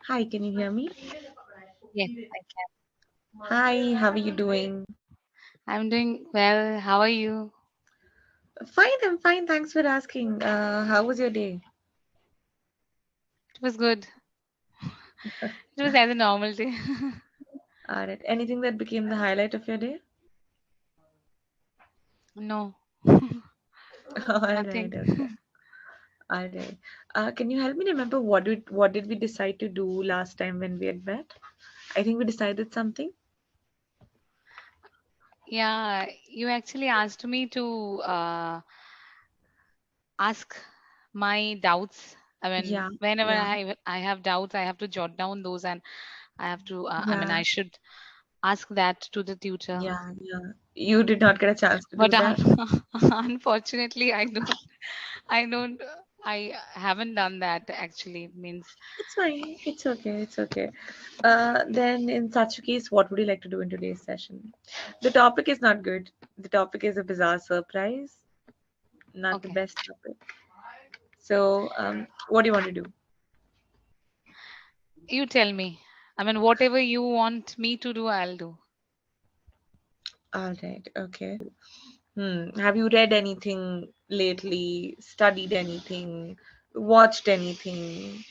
Hi, can you hear me? Yes, I can. Hi, how are you doing? I'm doing well. How are you? Fine, I'm fine. Thanks for asking. How was your day? It was good. It was as a normal day. Alright. Anything that became the highlight of your day? No, Alright, nothing. okay. Alright. Can you help me remember what did we decide to do last time when we had met? I think we decided something. Yeah, you actually asked me to ask my doubts. I mean, Yeah, whenever yeah, I have doubts, I have to jot down those, and I have to. yeah, I should ask that to the tutor. yeah. You did not get a chance to do But that. unfortunately, I don't. I haven't done that actually. Means It's fine. It's okay. It's okay. Then, in such a case, what would you like to do in today's session? The topic is not good. The topic is a bizarre surprise, not the okay. best topic. So, what do you want to do? You tell me. I mean, whatever you want me to do, I'll do. All right. Okay. Have you read anything lately? Studied anything? Watched anything?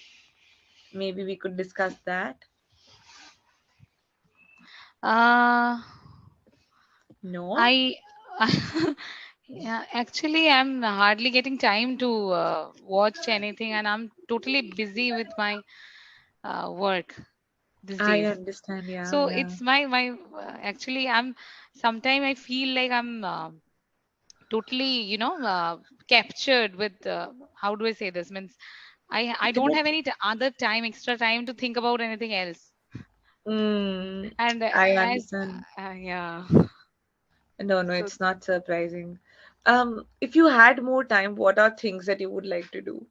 Maybe we could discuss that. Uh, No? I, yeah, actually, I'm hardly getting time to watch anything, and I'm totally busy with my work these I days. understand. Yeah, So yeah. it's my actually, I'm sometimes I feel like I'm totally, captured with how do I say this? Means I It's a don't bit. have any other time, extra time to think about anything else. And I as understand. yeah, No, no, so it's not surprising. If you had more time, what are things that you would like to do?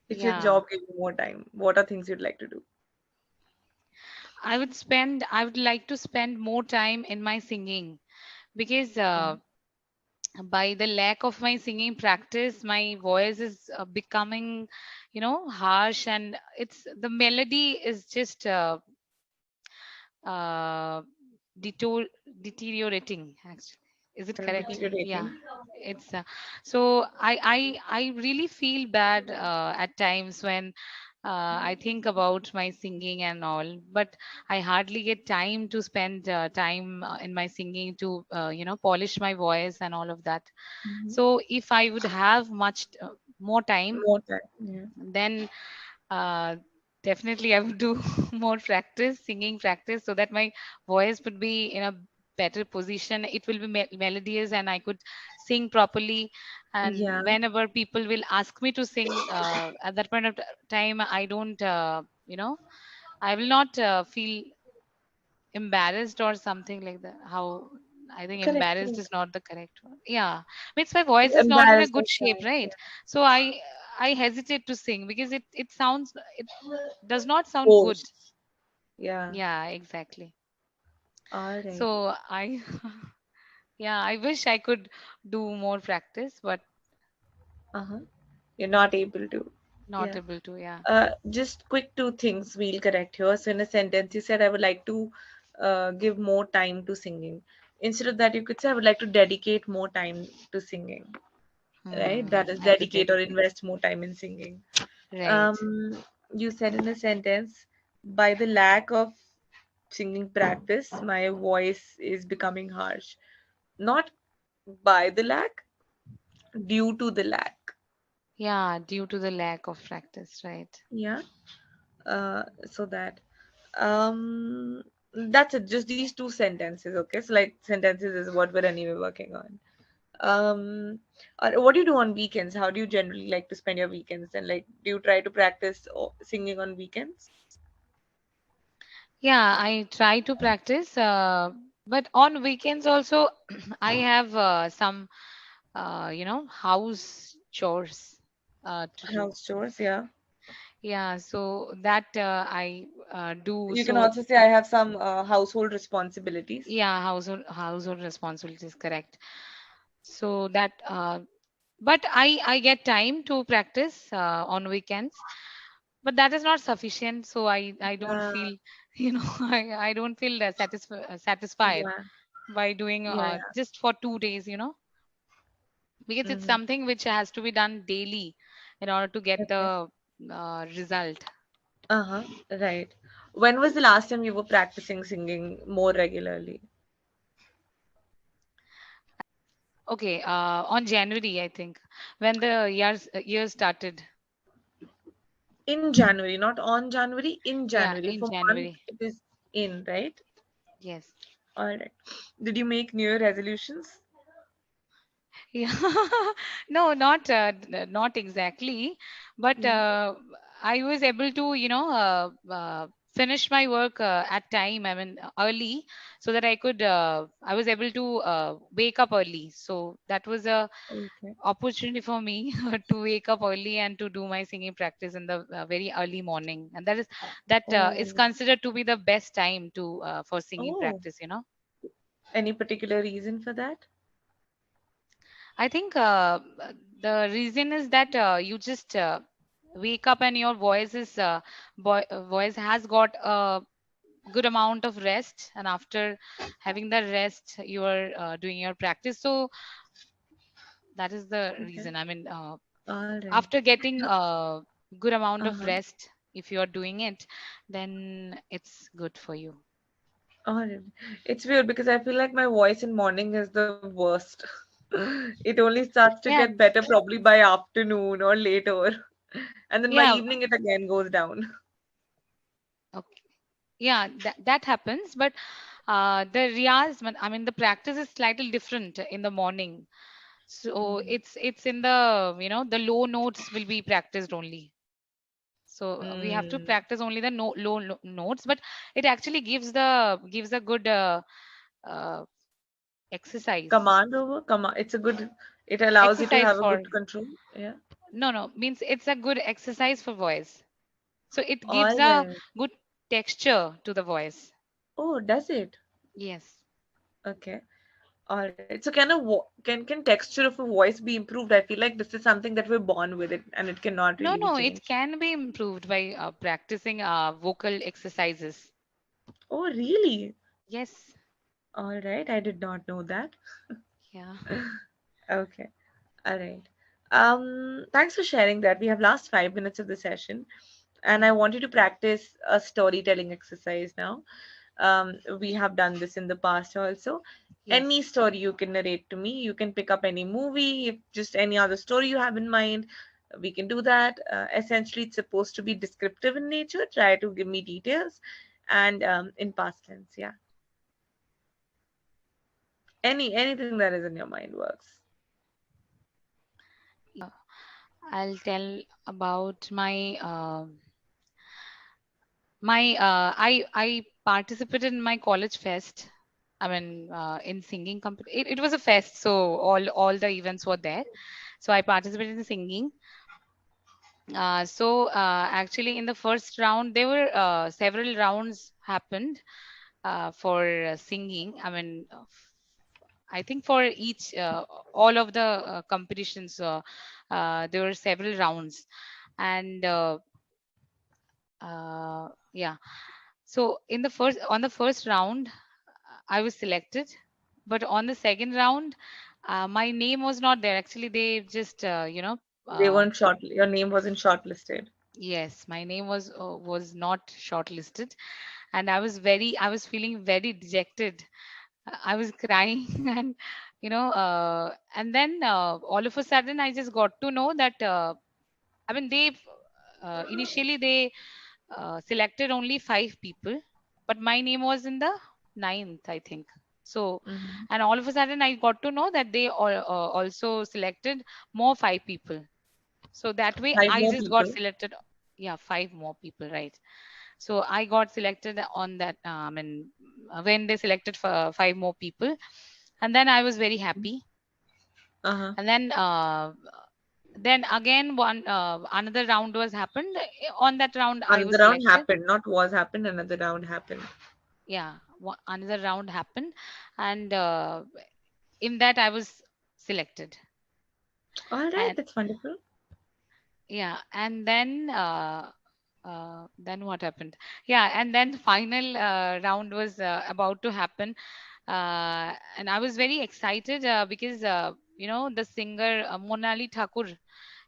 If your yeah, job gave you more time, what are things you'd like to do? I would like to spend more time in my singing because by the lack of my singing practice, my voice is becoming, harsh, and it's the melody is just uh, deto- deteriorating. Actually, is it correct? Yeah, Deteriorating. it's so I really feel bad at times when I think about my singing and all, but I hardly get time to spend time in my singing to polish my voice and all of that. Mhm. So if I would have much more time, More time. Yeah. then uh, definitely I would do more practice, singing practice, so that my voice would be in a better position. It will be melodious, and I could sing properly. And Yeah. whenever people will ask me to sing, at that point of time, I don't, I will not feel embarrassed or something like that. How I think Correct. embarrassed Correct. is not the correct word. Yeah, means my voice is not in a Embarrassed good is shape, fine. right? Yeah. So I hesitate to sing because it sounds, it does not sound good. Forced. Yeah. Yeah, exactly. All right. So I yeah, I wish I could do more practice, but Uh-huh. You're not able to. not Yeah. able to. Yeah. Just quick two things we'll correct here. So in a sentence, you said I would like to give more time to singing. Instead of that, you could say I would like to dedicate more time to singing. Right? That is I could dedicate or dedicate. invest more time in singing. Right. Um, you said in a sentence, by the lack of singing practice, my voice is becoming harsh. Not by the lack, due to the lack. Yeah, due to the lack of practice, right? Yeah. So that. Um, that's it. Just these two sentences. Okay. So like sentences is what we're anyway working on. What do you do on weekends? How do you generally like to spend your weekends? And like, do you try to practice singing on weekends? Yeah, I try to practice, but on weekends also, I have some, house chores to do. House chores, yeah. Yeah, so that I do. You can So also say I have some household responsibilities. yeah, household responsibilities, correct. So that, but I get time to practice on weekends. but that is not sufficient. So I don't Yeah, feel, I don't feel satisfied yeah, by doing yeah, just for 2 days, because yeah. it's something which has to be done daily in order to get Okay. the result. Uh-huh. Right. When was the last time you were practicing singing more regularly? Okay, on January, I think, when the year started. In January, not on January, in Yeah, January. in For month, January. it is in, right? Yes. All right. Did you make New Year resolutions? Yeah. No, not exactly, but Yeah. I was able to, finish my work at time. I mean, early, so that I was able to wake up early. So that was a Okay. opportunity for me to wake up early and to do my singing practice in the very early morning, and that is Oh, considered to be the best time to for singing oh. practice. Any particular reason for that? I think the reason is that you just wake up and your voice has got a good amount of rest, and after having the rest, you are doing your practice. So that is the Okay. reason. I mean, All right. after getting a good amount of Uh-huh. rest, if you are doing it, then it's good for you. All right. It's weird because I feel like my voice in morning is the worst. It only starts to get Yeah, better probably by afternoon or later. And then by yeah, evening it again goes down. okay. Yeah, that happens, but the riyaz, I mean, the practice is slightly different in the morning. So Mm. it's in the, the low notes will be practiced only. So we have to Mm. practice only the notes, but it actually gives a good uh, exercise. Command over command. It's a good. It allows you to Exercise have a for, good control. Yeah. no, means it's a good exercise for voice. So it gives All a right. good texture to the voice. Oh, does it? Yes. Okay. All right. So can texture of a voice be improved? I feel like this is something that we're born with it, and it cannot No, really be no, it changed. can be improved by practicing vocal exercises. Oh, really? Yes. All right. I did not know that. Yeah. Okay. All right. Thanks for sharing that. We have last 5 minutes of the session, and I Yeah. want you to practice a storytelling exercise now. We have done this in the past also. Any Yes. story you can narrate to me. You can pick up any movie, if just any other story you have in mind. We can do that. Essentially, it's supposed to be descriptive in nature. Try to give me details, and in past tense. Yeah, anything that is in your mind works. I'll tell about I participated in my college fest. I mean, in singing company. It was a fest, so all the events were there. So I participated in singing. Actually, in the first round, there were several rounds happened for singing. I mean, I think for each all of the competitions, there were several rounds, and yeah. So on the first round, I was selected, but on the second round, my name was not there. Actually, they just They uh, weren't short. Your name wasn't shortlisted. yes, my name was not shortlisted, and I was feeling very dejected. I was crying, and and then all of a sudden, I just got to know that I mean, they initially they selected only five people, but my name was in the ninth, I think. So, Hmm. and all of a sudden, I got to know that they also selected more five people. So that way, Five I more just got people. selected. Yeah, five more people, right? So I got selected on that. When they selected for five more people, and then I was very happy. Uh-huh. And then again, one another round was happened. On that round, I was Another round selected. happened, not was happened, another round happened. Yeah, another round happened, and in that I was selected. All right, And that's wonderful. yeah, and then Then what happened? Yeah, and then the final round was about to happen, and I was very excited because the singer Monali Thakur,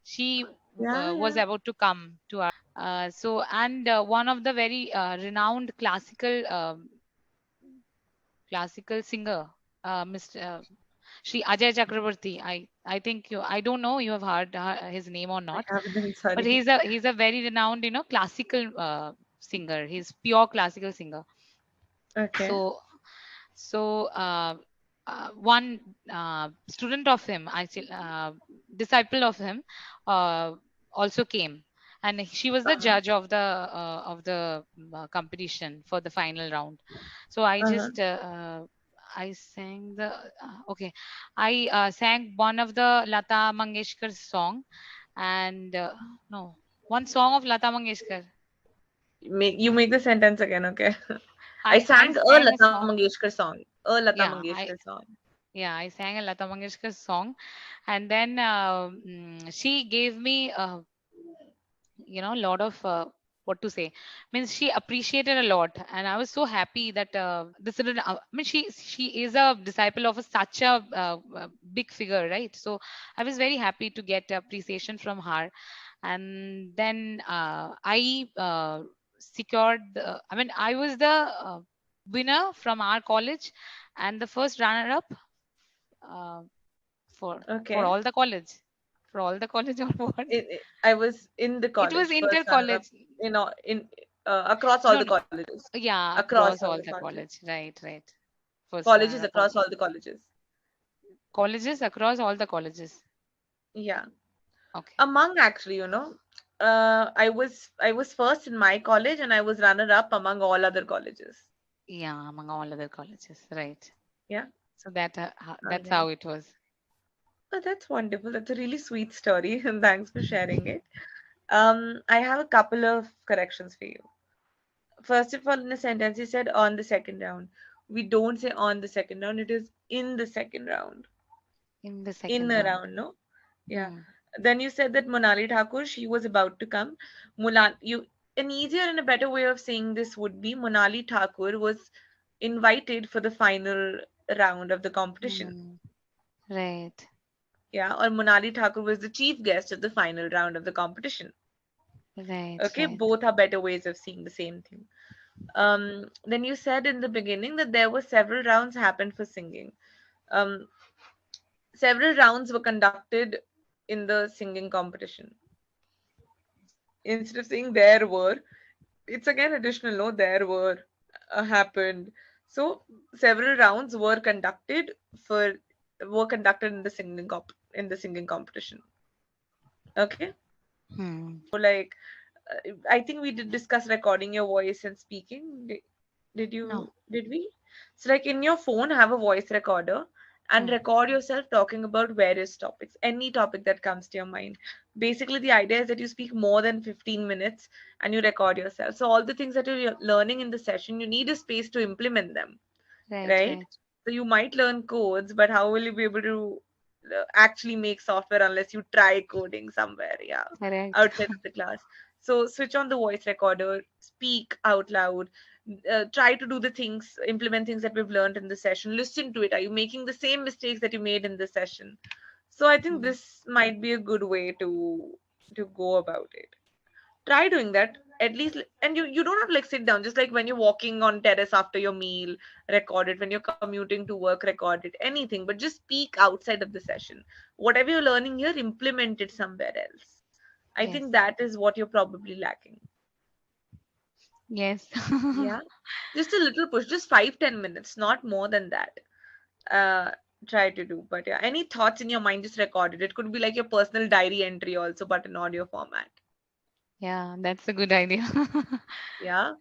she Yeah, was yeah. about to come to our. So and one of the very renowned classical singer, Mr. Shri Ajay Chakraborty. I think I don't know you have heard his name or I not, haven't. I'm but sorry. he's a very renowned classical singer. He's pure classical singer. Okay. So so one student of him, actually disciple of him, uh, also came, and she was the Uh-huh. judge of the competition for the final round. So Uh-huh. I sang okay, I sang one of the Lata Mangeshkar song, and no, one song of Lata Mangeshkar. You make the sentence again, okay? I I sang a sang a Lata song. Mangeshkar song. A Lata Yeah, Mangeshkar song. I sang a Lata Mangeshkar song, and then she gave me a lot of what to say, means she appreciated a lot, and I was so happy that I mean, she is a disciple of such a big figure, right? So I was very happy to get appreciation from her, and then I secured I mean, I was the winner from our college, and the first runner up uh, for Okay. all the college, for all the college or what? I was in the It was college, inter first runner up college. across all No, the no. colleges. Yeah, Across across all all the the colleges. college. Right, right. First Colleges runner up. across all the colleges. Colleges across all the colleges. Yeah. Okay. Among actually, I was first in my college and I was runner up among all other colleges. Yeah, among all other colleges. Right. Yeah. So All that's right. how it was. Oh, that's wonderful. That's a really sweet story, and thanks for sharing it. I have a couple of corrections for you. First of all, in a sentence, you said on the second round. We don't say on the second round, it is in the second round. In the In second a round. round, no? Yeah. Hmm. Then you said that Monali Thakur, she was about to come. An easier and a better way of saying this would be Monali Thakur was invited for the final round of the competition. Hmm. Right. Yeah, or Monali Thakur was the chief guest of the final round of the competition. Right. Okay, Right. both are better ways of seeing the same thing. Then you said in the beginning that there were several rounds happened for singing. Um, Several rounds were conducted in the singing competition. Instead of saying there were, it's again additional, no, there were happened. So several rounds for were conducted in the singing competition. Okay, Hmm. so like I think we did discuss recording your voice and speaking. No. Did we? So like in your phone, have a voice recorder and Hmm. record yourself talking about various topics, any topic that comes to your mind. Basically, the idea is that you speak more than 15 minutes and you record yourself. So all the things that you're learning in the session, you need a space to implement them, Right. right? Right. So you might learn codes, but how will you be able to actually make software unless you try coding somewhere, yeah, Correct. outside of the class? So switch on the voice recorder, speak out loud, try to do the things, implement things that we've learned in the session. Listen to it. Are you making the same mistakes that you made in the session? So I think Hmm. this might be a good way to go about it. Try doing that at least, and you don't have to like sit down, just like when you're walking on terrace after your meal, record it. When you're commuting to work, record it. Anything, but just speak outside of the session. Whatever you're learning here, implement it somewhere else. I Yes. think that is what you're probably lacking. Yes. Yeah, just a little push, just 5-10 minutes, not more than that. uh Try to do. But yeah, any thoughts in your mind, just record it. It could be like your personal diary entry also, but in audio format. Yeah, that's a good idea. Yeah.